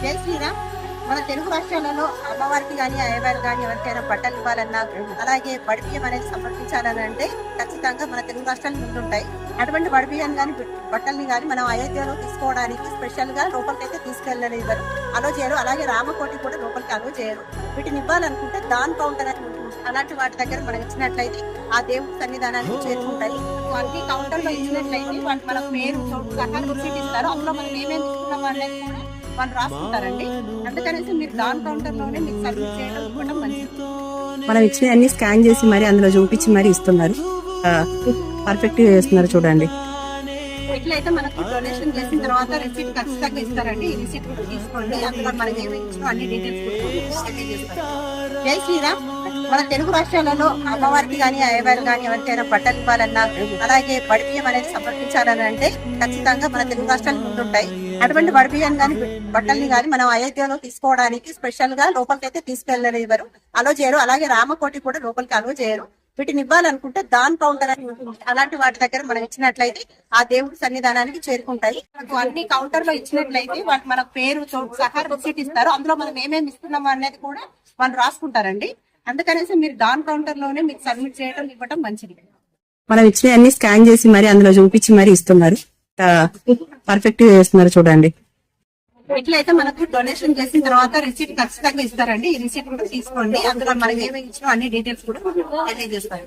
జై శ్రీరామ్. మన తెలుగు రాష్ట్రాలలో అమ్మవారికి కానీ అయ్యవారు కానీ ఎవరికైనా బట్టలు ఇవ్వాలన్నా అలాగే బడిబియ్యం అనేది సమర్పించాలని అంటే ఖచ్చితంగా మన తెలుగు రాష్ట్రాలు ముందుంటాయి. అటువంటి బడిబియ్యం కానీ బట్టల్ని కానీ మనం అయోధ్యలో తీసుకోవడానికి స్పెషల్ గా లోపలికి అయితే తీసుకెళ్ళలేరు, అలో చేయరు. అలాగే రామకోటి కూడా లోపలికి అలో చేయరు. వీటిని ఇవ్వాలనుకుంటే దాన్ కౌంటర్ అని ఉంటుంది. అలాంటి వాటి దగ్గర మనం ఇచ్చినట్లయితే ఆ దేవుడి సన్నిధానానికి చేరుకుంటాయి. అన్ని కౌంటర్ లో ఇచ్చినట్లయితే వాళ్ళు మన పేరు సహా రిసీట్ ఇస్తారు. అందులో మనం ఏమేమి ఇస్తున్నాం అనేది కూడా వాళ్ళు రాసుకుంటారండి. అందుకనేసి మీరు దాన్ కౌంటర్ లోనే మీకు సబ్మిట్ చేయడం ఇవ్వడం మంచిది. మనం ఇచ్చిన అన్ని స్కాన్ చేసి మరి అందులో చూపించి మరి ఇస్తున్నారు. పర్ఫెక్ట్ గా చేస్తున్నారు చూడండి. ఎట్లయితే మనకు డొనేషన్ చేసిన తర్వాత రిసీట్ ఖచ్చితంగా ఇస్తారండి. ఈ రిసీట్ కూడా తీసుకోండి. అందులో మనకి ఏమేమి ఇచ్చినా అన్ని డీటెయిల్స్ కూడా తెలియజేస్తారు. జై శ్రీరామ్. మన తెలుగు రాష్ట్రాలలో అమ్మవారికి కానీ అయ్యవారు కానీ ఎవరికైనా బట్టలు ఇవ్వాలన్నా అలాగే బడిబియ్యం అనేది సమర్పించాలని అంటే ఖచ్చితంగా మన తెలుగు రాష్ట్రాలు ముందుంటాయి. అటువంటి బడిబియ్యం కానీ బట్టల్ని కానీ మనం అయోధ్యలో తీసుకోవడానికి స్పెషల్ గా లోపలికి అయితే తీసుకెళ్ళలేరు, అలో చేయరు. అలాగే రామకోటి కూడా లోపలికి అలో చేయరు. వీటిని ఇవ్వాలనుకుంటే దాన్ కౌంటర్ అని ఉంటుంది. అలాంటి వాటి దగ్గర మనం ఇచ్చినట్లయితే ఆ దేవుడి సన్నిధానానికి చేరుకుంటాయి. అన్ని కౌంటర్ లో ఇచ్చినట్లయితే వాటి మన పేరు సహా రిసీట్ ఇస్తారు. అందులో మనం ఏమేమి ఇస్తున్నాం అనేది కూడా వాళ్ళు రాసుకుంటారండి. అందుకనేసి మీరు దాన్ కౌంటర్ లోనే మీకు సబ్మిట్ చేయడం ఇవ్వడం మంచిది. మనం ఇచ్చిన అన్ని స్కాన్ చేసి మరి అందులో చూపించి మరి ఇస్తున్నారు. పర్ఫెక్ట్ గా చేస్తున్నారు చూడండి. ఎట్లయితే మనకు డొనేషన్ చేసిన తర్వాత రిసీట్ ఖచ్చితంగా ఇస్తారండి. ఈ రిసీట్ కూడా తీసుకోండి. అందులో మనకి ఏమేమి ఇచ్చినా అన్ని డీటెయిల్స్ కూడా తెలియజేస్తారు.